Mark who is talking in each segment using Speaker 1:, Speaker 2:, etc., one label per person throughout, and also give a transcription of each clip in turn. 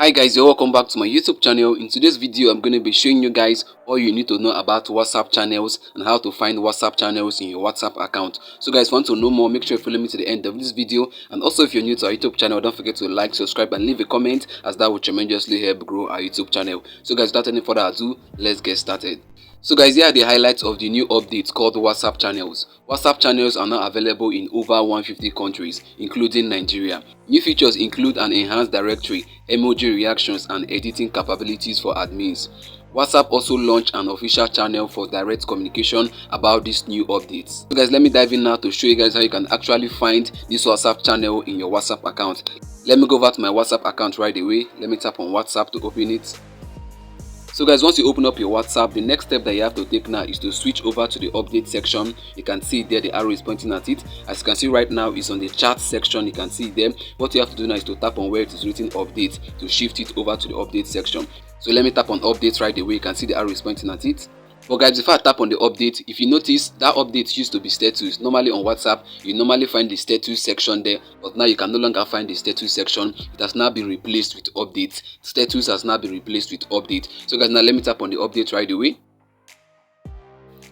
Speaker 1: Hi guys, you're welcome back to my YouTube channel. In today's video, I'm going to be showing you guys all you need to know about WhatsApp channels and how to find WhatsApp channels in your WhatsApp account. So guys, want to know more, make sure you follow me to the end of this video. And also if you're new to our YouTube channel, don't forget to like, subscribe and leave a comment, as that will tremendously help grow our YouTube channel. So guys, without any further ado, let's get started. So guys, here are the highlights of the new update called WhatsApp channels. WhatsApp channels are now available in over 150 countries, including Nigeria. New features include an enhanced directory, emoji reactions and editing capabilities for admins. WhatsApp also launched an official channel for direct communication about these new updates. So guys, let me dive in now to show you guys how you can actually find this WhatsApp channel in your WhatsApp account. Let me go over to my WhatsApp account right away. Let me tap on WhatsApp to open it. So guys, once you open up your WhatsApp, the next step that you have to take now is to switch over to the update section. You can see there the arrow is pointing at it. As you can see right now, it's on the chat section. You can see there. What you have to do now is to tap on where it is written update to shift it over to the update section. So let me tap on update right away. You can see the arrow is pointing at it. But guys, if I tap on the update, if you notice, that update used to be status. Normally on WhatsApp, you normally find the status section there, but now you can no longer find the status section. It has now been replaced with update. Status has now been replaced with update. So guys, now let me tap on the update right away.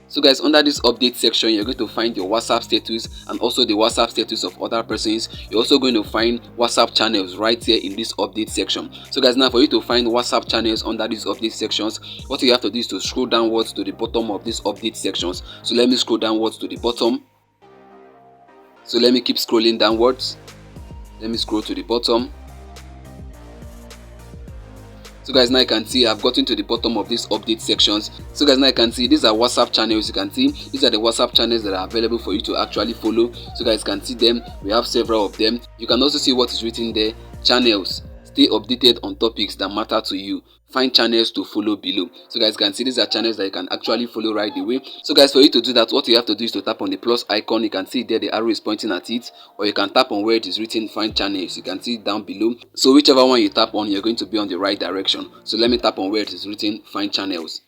Speaker 1: So guys, under this update section, you're going to find your WhatsApp status and also the WhatsApp status of other persons. You're also going to find WhatsApp channels right here in this update section. So guys, now for you to find WhatsApp channels under these update sections, what you have to do is to scroll downwards to the bottom of these update sections. So let me scroll downwards to the bottom. So let me keep scrolling downwards. Let me scroll to the bottom. So guys, now you can see I've gotten to the bottom of these update sections. So guys, now you can see these are WhatsApp channels. You can see these are the WhatsApp channels that are available for you to actually follow. So guys can see them. We have several of them. You can also see what is written there. Channels. Stay updated on topics that matter to you. Find channels to follow below. So guys can see these are channels that you can actually follow right away. So guys, for you to do that, what you have to do is to tap on the plus icon. You can see there the arrow is pointing at it, or you can tap on where it is written find channels. You can see it down below. So whichever one you tap on, you're going to be on the right direction. So let me tap on where it is written find channels.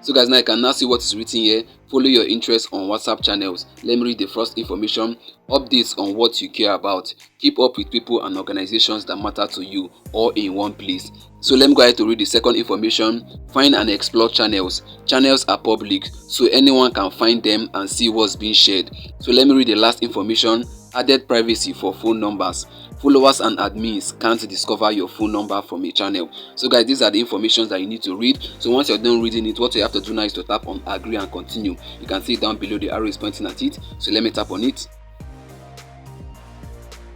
Speaker 1: So guys, now you can now see what is written here. Follow your interests on WhatsApp channels. Let me read the first information. Updates on what you care about. Keep up with people and organizations that matter to you, all in one place. So let me go ahead to read the second information. Find and explore channels. Channels are public, so anyone can find them and see what's being shared. So let me read the last information. Added privacy for phone numbers. Followers and admins can't discover your phone number from a channel. So guys, these are the information that you need to read. So once you're done reading it, what you have to do now is to tap on agree and continue. You can see down below the arrow is pointing at it. So let me tap on it.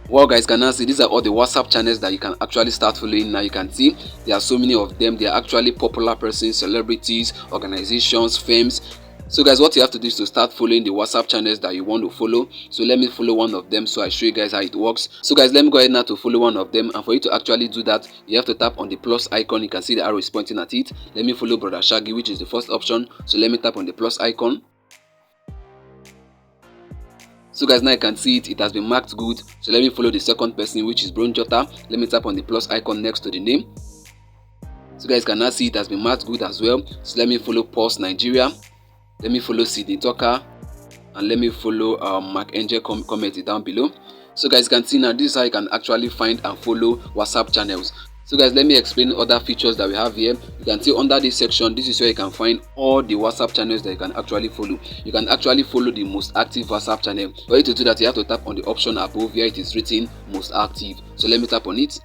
Speaker 1: Well guys, can now see these are all the WhatsApp channels that you can actually start following. Now you can see there are so many of them. They are actually popular persons, celebrities, organizations, firms. So guys, what you have to do is to start following the WhatsApp channels that you want to follow. So let me follow one of them so I show you guys how it works. So guys, let me go ahead now to follow one of them, and for you to actually do that, you have to tap on the plus icon. You can see the arrow is pointing at it. Let me follow Brother Shaggy, which is the first option. So let me tap on the plus icon. So guys, now you can see it has been marked good. So let me follow the second person, which is Bron Jota. Let me tap on the plus icon next to the name. So guys can now see it has been marked good as well. So let me follow Pulse Nigeria. Let me follow Sydney Tucker, and let me follow Mark Angel comment down below. So guys can see now this is how you can actually find and follow WhatsApp channels. So guys, let me explain other features that we have here. You can see under this section, this is where you can find all the WhatsApp channels that you can actually follow. You can actually follow the most active WhatsApp channel. For you to do that, you have to tap on the option above here. It is written most active. So let me tap on it.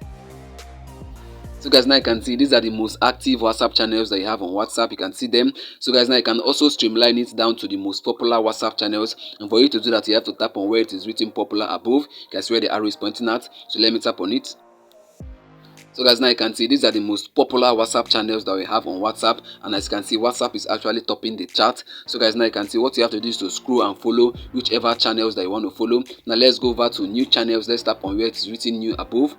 Speaker 1: So guys, now you can see these are the most active WhatsApp channels that you have on WhatsApp. You can see them. So guys, now you can also streamline it down to the most popular WhatsApp channels. And for you to do that, you have to tap on where it is written popular above. You can see where the arrow is pointing at. So let me tap on it. So guys, now you can see these are the most popular WhatsApp channels that we have on WhatsApp. And as you can see, WhatsApp is actually topping the chart. So guys, now you can see what you have to do is to scroll and follow whichever channels that you want to follow. Now let's go over to new channels. Let's tap on where it is written new above.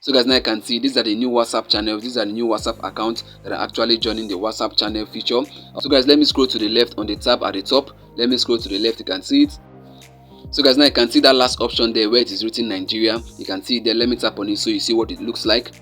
Speaker 1: So guys, now you can see these are the new WhatsApp channels. These are the new WhatsApp accounts that are actually joining the WhatsApp channel feature. So guys, let me scroll to the left on the tab at the top. Let me scroll to the left. You can see it. So guys, now you can see that last option there where it is written Nigeria. You can see it there. Let me tap on it so you see what it looks like.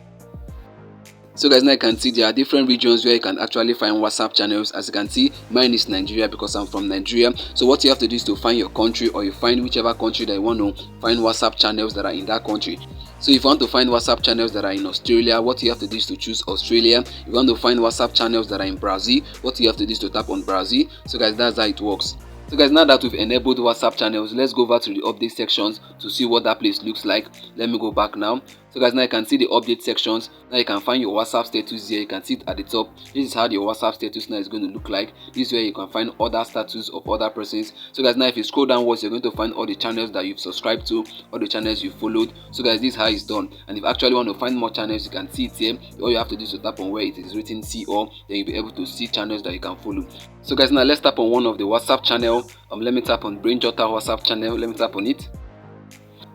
Speaker 1: So guys, now you can see there are different regions where you can actually find WhatsApp channels. As you can see, mine is Nigeria because I'm from Nigeria. So what you have to do is to find your country, or you find whichever country that you want to find WhatsApp channels that are in that country. So if you want to find WhatsApp channels that are in Australia, what you have to do is to choose Australia. If you want to find WhatsApp channels that are in Brazil, what you have to do is to tap on Brazil. So guys, that's how it works. So guys, now that we've enabled WhatsApp channels, let's go over to the update sections to see what that place looks like. Let me go back now. So guys, now you can see the update sections. Now you can find your WhatsApp status here. You can see it at the top. This is how your WhatsApp status now is going to look like. This is where you can find other status of other persons. So guys, now if you scroll downwards, you're going to find all the channels that you've subscribed to, all the channels you followed. So guys, this is how it's done. And if you actually want to find more channels, you can see it here. All you have to do is to tap on where it is written see all, then you'll be able to see channels that you can follow. So guys, now let's tap on one of the WhatsApp channel. Let me tap on BrainJotter WhatsApp channel. Let me tap on it.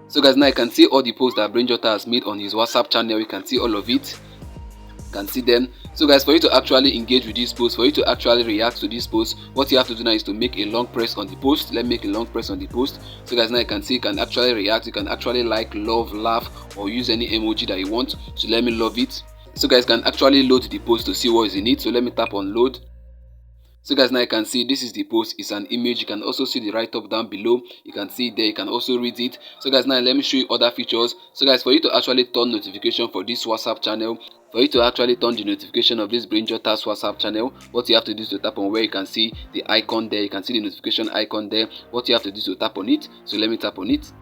Speaker 1: So guys, now you can see all the posts that BrainJotter has made on his WhatsApp channel. You can see all of it. You can see them. So guys, for you to actually engage with these posts, for you to actually react to these posts, what you have to do now is to make a long press on the post. Let me make a long press on the post. So guys, now you can see you can actually react. You can actually like, love, laugh, or use any emoji that you want. So let me love it. So guys, can actually load the post to see what is in it. So let me tap on load. So guys, now you can see this is the post. It's an image. You can also see the write-up down below. You can see it there. You can also read it. So guys, now let me show you other features. So guys, for you to actually turn notification for this WhatsApp channel, for you to actually turn the notification of this BrainJotter's WhatsApp channel, what you have to do is to tap on where you can see the icon there. You can see the notification icon there. What you have to do is to tap on it. So let me tap on it.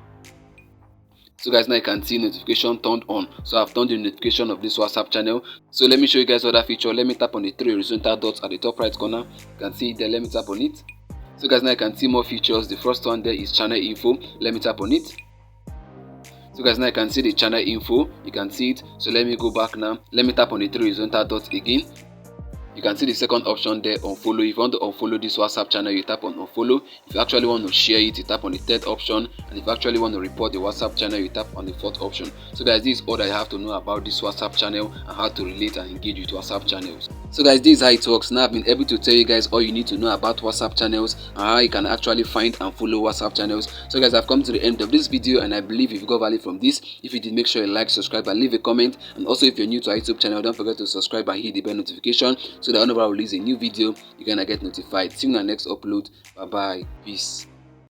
Speaker 1: So guys, now you can see notification turned on. So I've turned the notification of this WhatsApp channel. So let me show you guys other feature. Let me tap on the 3 horizontal dots at the top right corner. You can see it there. Let me tap on it. So guys, now you can see more features. The first one there is channel info. Let me tap on it. So guys, now you can see the channel info. You can see it. So let me go back now. Let me tap on the 3 horizontal dots again. You can see the second option there, unfollow. If you want to unfollow this WhatsApp channel, you tap on unfollow. If you actually want to share it, you tap on the third option. And if you actually want to report the WhatsApp channel, you tap on the fourth option. So guys, this is all that you have to know about this WhatsApp channel and how to relate and engage with WhatsApp channels. So guys, this is how it works. Now I've been able to tell you guys all you need to know about WhatsApp channels and how you can actually find and follow WhatsApp channels. So guys, I've come to the end of this video and I believe if you got value from this. If you did, make sure you like, subscribe and leave a comment. And also if you're new to our YouTube channel, don't forget to subscribe and hit the bell notification so that whenever I release a new video, you're gonna get notified. See you in the next upload. Bye bye. Peace.